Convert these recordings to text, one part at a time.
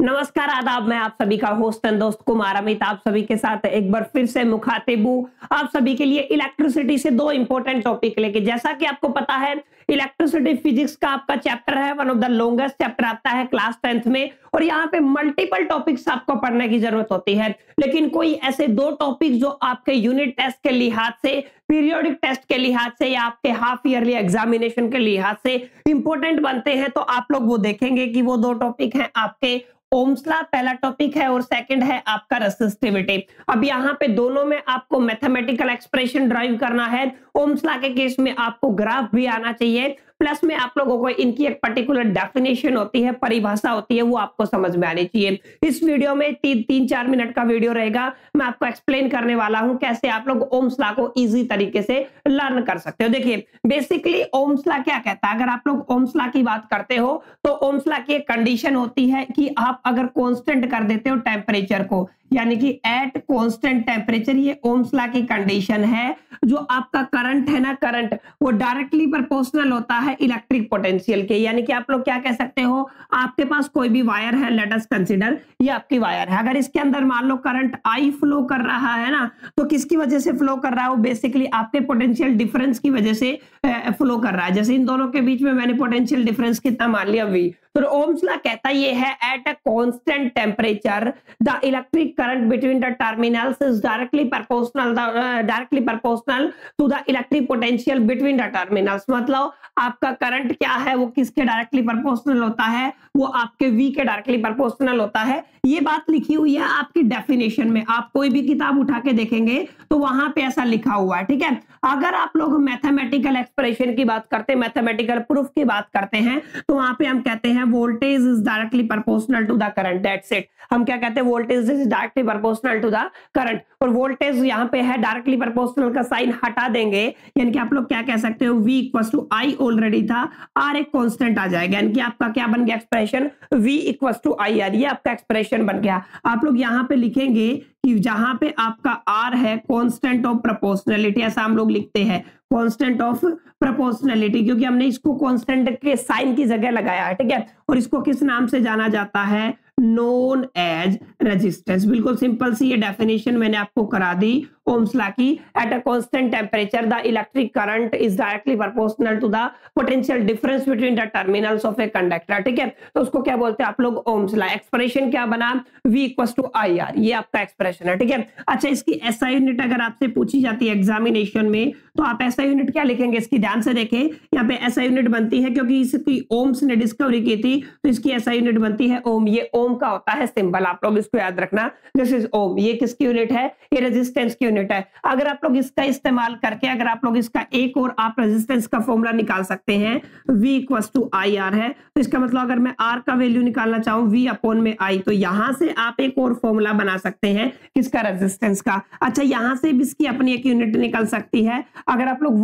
नमस्कार, आदाब। मैं आप सभी का होस्ट एंड दोस्त कुमार अमित आप सभी के साथ एक बार फिर से मुखातिब हूं। आप सभी के लिए इलेक्ट्रिसिटी से दो इंपॉर्टेंट टॉपिक लेके। जैसा कि आपको पता है, इलेक्ट्रिसिटी फिजिक्स का आपका चैप्टर है, one of the longest chapter आता है क्लास 10th में, और यहाँ पे मल्टीपल टॉपिक्स आपको पढ़ने की जरूरत होती है। लेकिन कोई ऐसे दो टॉपिक जो आपके यूनिट टेस्ट के लिहाज से, पीरियोडिक टेस्ट के लिहाज से या आपके हाफ ईयरली एग्जामिनेशन के लिहाज से इंपॉर्टेंट बनते हैं, तो आप लोग वो देखेंगे कि वो दो टॉपिक हैं आपके ओम्स लॉ पहला टॉपिक है, और सेकंड है आपका रेसिस्टिविटी। अब यहाँ पे दोनों में आपको मैथमेटिकल एक्सप्रेशन ड्राइव करना है। ओम्स लॉ के केस में आपको ग्राफ भी आना चाहिए, प्लस में आप लोगों को इनकी एक पर्टिकुलर डेफिनेशन होती है, परिभाषा होती है, वो आपको समझ में आनी चाहिए। इस वीडियो में 3-4 मिनट का वीडियो रहेगा। मैं आपको एक्सप्लेन करने वाला हूं कैसे आप लोग ओम्स लॉ को इजी तरीके से लर्न कर सकते हो। देखिए, बेसिकली ओम्स लॉ क्या कहता है। अगर आप लोग ओम्स लॉ की बात करते हो तो ओम्स लॉ की एक कंडीशन होती है कि आप अगर कांस्टेंट कर देते हो टेम्परेचर को, यानी कि एट कांस्टेंट टेम्परेचर, ये ओम्स लॉ की कंडीशन है। जो आपका करंट है ना, करंट वो डायरेक्टली प्रोपोर्शनल होता है इलेक्ट्रिक पोटेंशियल के। यानी कि आप लोग क्या कह सकते हो, आपके पास कोई भी वायर है, लेट अस कंसीडर ये आपकी वायर है। अगर इसके अंदर मान लो करंट आई फ्लो कर रहा है ना, तो किसकी वजह से फ्लो कर रहा है, वो बेसिकली आपके पोटेंशियल डिफरेंस की वजह से फ्लो कर रहा है। जैसे इन दोनों के बीच में मैंने पोटेंशियल डिफरेंस कितना मान लिया, V। तो ओम्स लॉ कहता ये है, at a constant temperature the electric current between the terminals is directly proportional to the electric potential between the terminals. मतलब आपका करंट क्या है, वो किसके डायरेक्टली प्रोपोर्शनल होता है, वो आपके V के डायरेक्टली प्रोपोर्शनल होता है। ये बात लिखी हुई है आपकी डेफिनेशन में। आप कोई भी किताब उठा के देखेंगे तो वहां पे ऐसा लिखा हुआ है, ठीक है। अगर आप लोग मैथमेटिकल एक्सप्रेशन की बात करते हैं, मैथमेटिकल प्रूफ की बात करते हैं, तो वहां पे हम कहते हैं voltage is directly proportional to the current. That's it. हम क्या कहते हैं, voltage is directly proportional to the current. और वोल्टेज यहाँ पे है, डायरेक्टली प्रोपोर्शनल का साइन हटा देंगे, यानी कि आप लोग क्या कह सकते हो, V equal to I already था, R एक कांस्टेंट आ जाएगा, यानी कि आपका क्या बन गया expression, V equal to IR। ये आपका एक्सप्रेशन बन गया। आप लोग यहाँ पे लिखेंगे कि जहां पे आपका R है कांस्टेंट ऑफ प्रोपोर्शनलिटी, ऐसा हम लोग लिखते हैं कांस्टेंट ऑफ प्रोपोर्शनलिटी, क्योंकि हमने इसको कांस्टेंट के साइन की जगह लगाया है, ठीक है। और इसको किस नाम से जाना जाता है, नोन एज रेजिस्टेंस। बिल्कुल सिंपल सी ये डेफिनेशन मैंने आपको करा दी ओम्स लॉ की। At a constant temperature the electric current is directly proportional to the potential difference between the terminals of a conductor, ठीक है। तो उसको क्या बोलते हैं आप लोग, ओम्स लॉ। एक्सप्रेशन क्या बना, V इक्वल टू IR। ये आपका एक्सप्रेशन है, ठीक है। अच्छा, इसकी SI यूनिट अगर आपसे पूछी जाती है एग्जामिनेशन में, तो आप SI यूनिट क्या लिखेंगे, इसकी ध्यान से देखें। यहाँ पे SI यूनिट बनती है, क्योंकि इसकी ओम्स ने डिस्कवरी की थी, तो इसकी SI यूनिट बनती है ओम। ये ओम का होता है सिंबल, आप लोग इसको याद रखना, दिस इज ओम। ये किसकी यूनिट है, ये रेजिस्टेंस की यूनिट है। अगर आप लोग इसका इस्तेमाल करके, अगर आप लोग इसका एक और आप रेजिस्टेंस का फॉर्मूला निकाल सकते हैं, V इक्वल टू IR है, तो इसका मतलब अगर मैं R का वैल्यू निकालना चाहूं V अपॉन में I, तो यहां से आप एक और फॉर्मूला बना सकते हैं किसका, रेजिस्टेंस का। अच्छा, यहां से भी इसकी अपनी एक यूनिट निकल सकती है। अगर आप लोग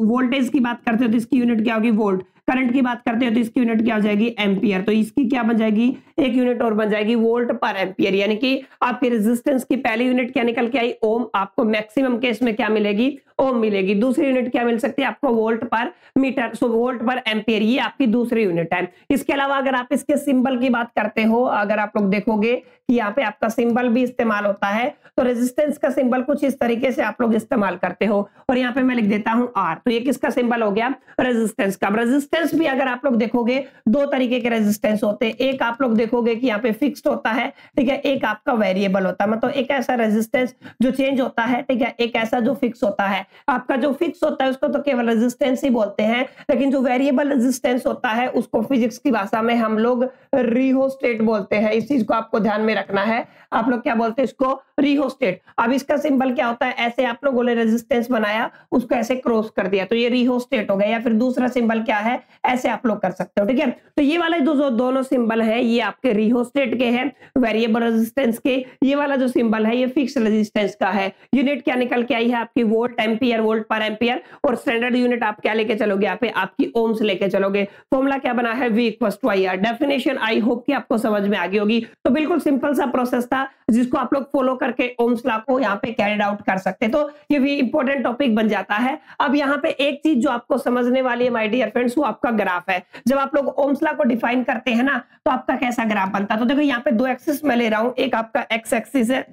वोल्टेज की बात करते हो तो इसकी यूनिट क्या होगी, वोल्ट। करंट की बात करते हो तो इसकी यूनिट क्या हो जाएगी, एम्पियर। तो इसकी क्या बन जाएगी, एक यूनिट और बन जाएगी, वोल्ट पर एम्पियर। यानी कि आपकी रेजिस्टेंस की पहली यूनिट क्या निकल के आई, ओम। आपको मैक्सिमम केस में क्या मिलेगी, ओम मिलेगी। दूसरी यूनिट क्या मिल सकती है आपको, वोल्ट पर मीटर, सो वोल्ट पर एम्पियर। ये आपकी दूसरी यूनिट है। इसके अलावा अगर आप इसके सिंबल की बात करते हो, अगर आप लोग देखोगे कि यहाँ पे आपका सिंबल भी इस्तेमाल होता है, तो रेजिस्टेंस का सिंबल कुछ इस तरीके से आप लोग इस्तेमाल करते हो। और यहाँ पे मैं लिख देता हूं R, तो ये किसका सिंबल हो गया, रेजिस्टेंस का। रेजिस्टेंस भी अगर आप लोग देखोगे, दो तरीके के रेजिस्टेंस होते हैं। एक आप लोग देखोगे कि यहाँ पे फिक्स्ड होता है, ठीक है। एक आपका वेरिएबल होता है, मतलब एक ऐसा रेजिस्टेंस जो चेंज होता है, ठीक है। एक ऐसा जो फिक्स होता है। आपका जो फिक्स होता है उसको तो केवल रेजिस्टेंस ही बोलते हैं, लेकिन जो वेरिएबल रेजिस्टेंस होता है उसको फिजिक्स की भाषा में हम लोग रिहोस्टेट बोलते हैं। इस चीज को आपको ध्यान में रखना है। आप लोग क्या बोलते हैं इसको, रिहोस्टेट। अब इसका सिंबल क्या होता है, ऐसे आप लोगों ने रेजिस्टेंस बनाया, उसको ऐसे क्रॉस कर दिया, तो ये रिहोस्टेट हो गया। या फिर दूसरा सिंबल क्या है, ऐसे आप लोग कर सकते हो, ठीक है। तो ये वाले दोनों सिंबल है, ये आपके रिहोस्टेट के हैं, वेरिएबल रेजिस्टेंस के। ये वाला जो सिंबल है ये फिक्स रेजिस्टेंस का है। यूनिट क्या निकल के आई है आपकी, वोल्ट एम्पियर, वोल्ट पर एम्पियर। और स्टैंडर्ड यूनिट आप क्या लेके चलोगे, यहाँ पे आपकी ओम्स लेके चलोगे। फॉर्मूला क्या बना है, V equal to IR। Definition I hope कि आपको समझ में आ गई होगी। तो बिल्कुल सिंपल सा प्रोसेस था, जिसको आप लोग फॉलो करके ओम्स लॉ को यहाँ पे कैरिड आउट कर सकते। तो ये भी इंपॉर्टेंट टॉपिक बन जाता है। अब यहाँ पे एक चीज जो आपको समझने वाली है माय डियर फ्रेंड्स, वो आपका ग्राफ है। जब आप लोग ओम्स लॉ को डिफाइन करते हैं ना तो आपका कैसा ग्राफ बनता है। तो देखो यहाँ पे दो एक्सिस मैं ले रहा हूं, एक आपका एक्स एक्सिस है,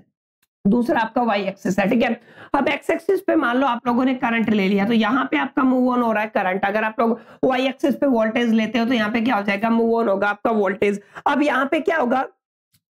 दूसरा आपका वाई एक्सिस है, ठीक है। अब एक्स एक्सिस पे मान लो आप लोगों ने करंट ले लिया, तो यहाँ पे आपका मूव ऑन हो रहा है करंट। अगर आप लोग वाई एक्सिस पे वोल्टेज लेते हो तो यहाँ पे क्या हो जाएगा, मूव ऑन होगा आपका वोल्टेज। अब यहाँ पे क्या होगा,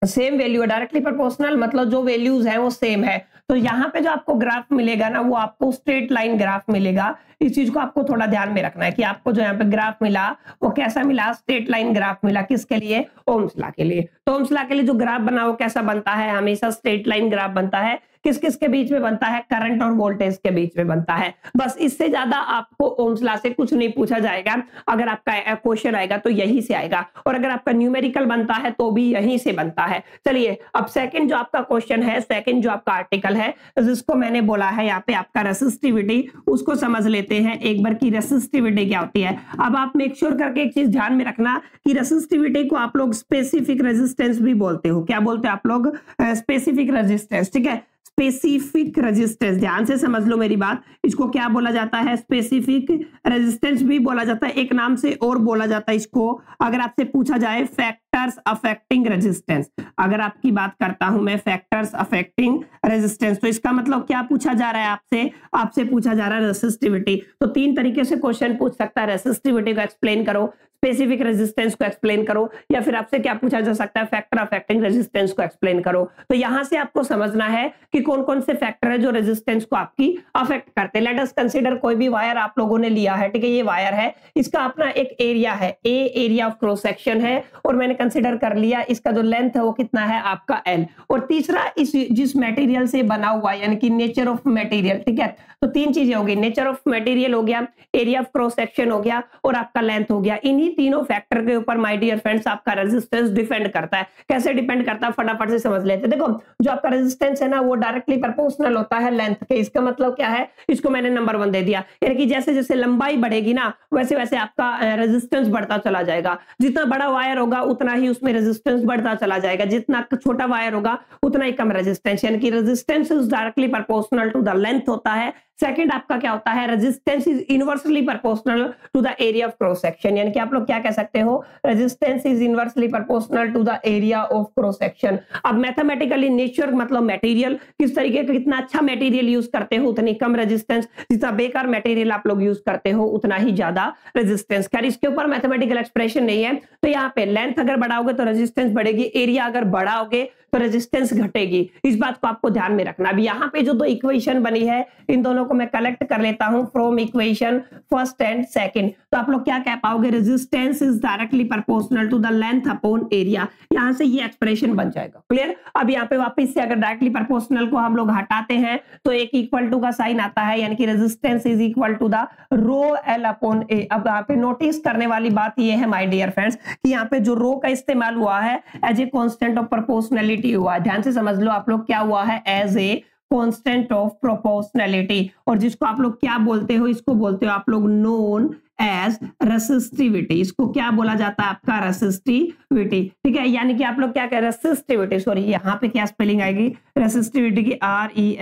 सेम वैल्यू है, डायरेक्टली प्रोपोर्शनल मतलब जो वैल्यूज है वो सेम है। तो यहाँ पे जो आपको ग्राफ मिलेगा ना वो आपको स्ट्रेट लाइन ग्राफ मिलेगा। इस चीज को आपको थोड़ा ध्यान में रखना है कि आपको जो यहाँ पे ग्राफ मिला वो कैसा मिला, स्ट्रेट लाइन ग्राफ मिला। किसके लिए, ओम्स लॉ के लिए। तो ओम्स लॉ के लिए जो ग्राफ बना वो कैसा बनता है, हमेशा स्ट्रेट लाइन ग्राफ बनता है। किस किस के बीच में बनता है, करंट और वोल्टेज के बीच में बनता है। बस इससे ज्यादा आपको ओम्स लॉ से कुछ नहीं पूछा जाएगा। अगर आपका क्वेश्चन आएगा तो यही से आएगा, और अगर आपका न्यूमेरिकल बनता है तो भी यहीं से बनता है। चलिए अब सेकंड जो आपका क्वेश्चन है, सेकंड जो आपका आर्टिकल है जिसको मैंने बोला है यहाँ पे आपका रेसिस्टिविटी, उसको समझ लेते हैं एक बार की रेसिस्टिविटी क्या होती है। अब आप मेक श्योर करके एक चीज ध्यान में रखना कि रेसिस्टिविटी को आप लोग स्पेसिफिक रेजिस्टेंस भी बोलते हो। क्या बोलते हो आप लोग, स्पेसिफिक रेजिस्टेंस, ठीक है। स्पेसिफिक रेजिस्टेंस, ध्यान से समझ लो मेरी बात, इसको क्या बोला जाता है, स्पेसिफिक रेजिस्टेंस भी बोला जाता है। एक नाम से और बोला जाता है इसको, अगर आपसे पूछा जाए फैक्टर्स अफेक्टिंग रेजिस्टेंस, अगर आपकी बात करता हूं मैं फैक्टर्स अफेक्टिंग रेजिस्टेंस, तो इसका मतलब क्या पूछा जा रहा है आपसे, आपसे पूछा जा रहा है रेसिस्टिविटी। तो तीन तरीके से क्वेश्चन पूछ सकता है, रेसिस्टिविटी को एक्सप्लेन करो, स्पेसिफिक रेजिस्टेंस को एक्सप्लेन करो, या फिर आपसे क्या पूछा जा सकता है, फैक्टर अफेक्टिंग रेजिस्टेंस को एक्सप्लेन करो। तो यहां से आपको समझना है कि कौन कौन से फैक्टर है जो रेजिस्टेंस को आपकी अफेक्ट करते हैं। लेट अस कंसीडर कोई भी वायर आप लोगों ने लिया है, ठीक है। ये वायर है, इसका अपना एक एरिया है, ए एरिया ऑफ क्रॉस सेक्शन है, और मैंने कंसीडर कर लिया इसका जो लेंथ है वो कितना है आपका एल, और तीसरा इस जिस मटेरियल से बना हुआ यानी कि नेचर ऑफ मटेरियल, ठीक है। तो तीन चीजें हो गई, नेचर ऑफ मटेरियल हो गया, एरिया ऑफ क्रॉस सेक्शन हो गया, और आपका लेंथ हो गया। इन्हीं तीनों फैक्टर के ऊपर माय डियर फ्रेंड्स आपका रेजिस्टेंस डिपेंड करता है। कैसे डिपेंड करता है, फटाफट से समझ लेते हैं। देखो जो आपका रेजिस्टेंस है ना वो डायरेक्टली प्रोपोर्शनल होता है लेंथ के। इसका मतलब क्या है, इसको मैंने नंबर 1 दे दिया, यानी कि जैसे जैसे लंबाई बढ़ेगी ना वैसे वैसे आपका रेजिस्टेंस बढ़ता चला जाएगा। जितना बड़ा वायर होगा उतना ही उसमें रेजिस्टेंस बढ़ता चला जाएगा, जितना छोटा वायर होगा उतना ही कम रेजिस्टेंस, यानी कि resistance is directly proportional to the length होता है। सेकंड आपका क्या होता है, resistance is inversely proportional to the area of cross section, यानी कि आप लोग क्या कह सकते हो, resistance is inversely proportional to the area of cross section. अब मैथमेटिकली नेचर मतलब मटेरियल, किस तरीके का कितना अच्छा मटेरियल यूज करते हो उतनी कम रेजिस्टेंस, जितना बेकार मटेरियल आप लोग यूज करते हो उतना ही ज्यादा रेजिस्टेंस। खैर इसके ऊपर मैथमेटिकल एक्सप्रेशन नहीं है। तो यहाँ पे लेंथ अगर बढ़ाओगे तो रेजिस्टेंस बढ़ेगी, एरिया अगर बढ़ाओगे तो रेजिस्टेंस घटेगी। इस बात को आपको ध्यान में रखना। अब यहाँ पे जो दो इक्वेशन बनी है इन दोनों को मैं कलेक्ट कर लेता हूं from equation first and second. तो आप लोग क्या कह पाओगे, resistance is directly proportional to the length upon area. यहां से ये एक्सप्रेशन बन जाएगा, क्लियर। अब यहाँ पे वापस से अगर डायरेक्टली प्रोपोर्शनल को हम लोग हटाते हैं तो एक इक्वल टू का साइन आता है, यानी कि resistance is equal to the rho L upon A. अब यहाँ पे नोटिस करने वाली बात ये है माय डियर फ्रेंड्स कि यहाँ पे जो रो का इस्तेमाल हुआ है as a constant of proportionality हुआ है। ध्यान से समझ लो आप लोग, क्या हुआ है, as a constant of proportionality. और जिसको आप लोग क्या बोलते हो, इसको बोलते हो आप लोग नोन एज रेसिस्टिविटी। इसको क्या बोला जाता है आपका, रेसिस्टिविटी, ठीक है। यानी कि आप लोग क्या कह रहे हैं, रेसिस्टिविटी, सॉरी यहाँ पे क्या स्पेलिंग आएगी, रेसिस्टिविटी की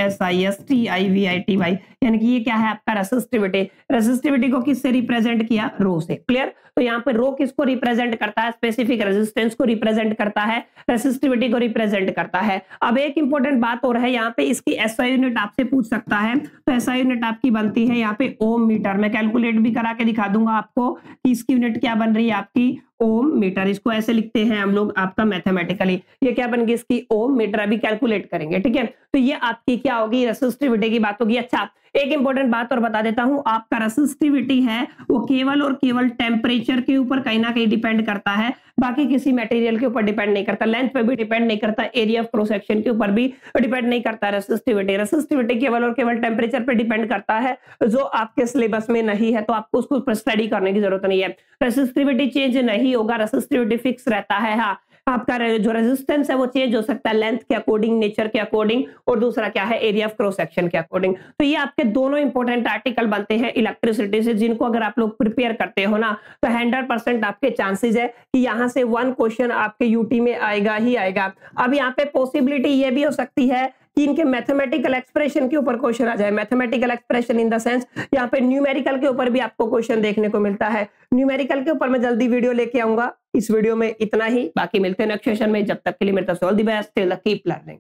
RESISTIVITY, यानी कि ये क्या है आपका रेसिस्टिविटी। रेसिस्टिविटी को किससे रिप्रेजेंट किया, रो से, क्लियर। तो यहाँ पे रो किसको रिप्रेजेंट करता है, स्पेसिफिक रेजिस्टेंस को रिप्रेजेंट करता है, रेसिस्टिविटी को रिप्रेजेंट करता है। अब एक इंपॉर्टेंट बात और है, यहाँ पे इसकी एसआई यूनिट आपसे पूछ सकता है। तो एसआई यूनिट आपकी बनती है यहाँ पे ओम मीटर। मैं कैलकुलेट भी करा के दिखा दूंगा आपको कि इसकी यूनिट क्या बन रही है आपकी, ओम मीटर। इसको ऐसे लिखते हैं हम लोग आपका मैथमेटिकली, ये क्या बन गई इसकी ओम मीटर। अभी कैलकुलेट करेंगे, ठीक है। तो ये आपकी क्या होगी, रेसिस्टिविटी की बात होगी। अच्छा एक इंपॉर्टेंट बात और बता देता हूं, आपका रेसिस्टिविटी है वो केवल और केवल टेम्परेचर के ऊपर कहीं ना कहीं डिपेंड करता है, बाकी किसी मटेरियल के ऊपर डिपेंड नहीं करता, लेंथ पे भी डिपेंड नहीं करता, एरिया ऑफ क्रॉस सेक्शन के ऊपर भी डिपेंड नहीं करता। रेसिस्टिविटी केवल और केवल टेम्परेचर पे डिपेंड करता है, जो आपके सिलेबस में नहीं है तो आपको उसको स्टडी करने की जरूरत नहीं है। रेसिस्टिविटी चेंज नहीं होगा, रेसिस्टिविटी फिक्स रहता है। हाँ आपका जो रेजिस्टेंस है वो चेंज हो सकता है लेंथ के अकॉर्डिंग, नेचर के अकॉर्डिंग, और दूसरा क्या है, एरिया ऑफ क्रॉस सेक्शन के अकॉर्डिंग। तो ये आपके दोनों इंपॉर्टेंट आर्टिकल बनते हैं इलेक्ट्रिसिटी से, जिनको अगर आप लोग प्रिपेयर करते हो ना तो 100% आपके चांसेस है कि यहाँ से 1 क्वेश्चन आपके यूटी में आएगा ही आएगा। अब यहाँ पे पॉसिबिलिटी ये भी हो सकती है कि इनके मैथमेटिकल एक्सप्रेशन के ऊपर क्वेश्चन आ जाए। Mathematical expression in the sense यहाँ पे न्यूमेरिकल के ऊपर भी आपको क्वेश्चन देखने को मिलता है। न्यूमेरिकल के ऊपर मैं जल्दी वीडियो लेके आऊंगा। इस वीडियो में इतना ही, बाकी मिलते हैं नेक्स्ट सेशन में। जब तक के लिए मेरे तरफ से all the best, till keep learning.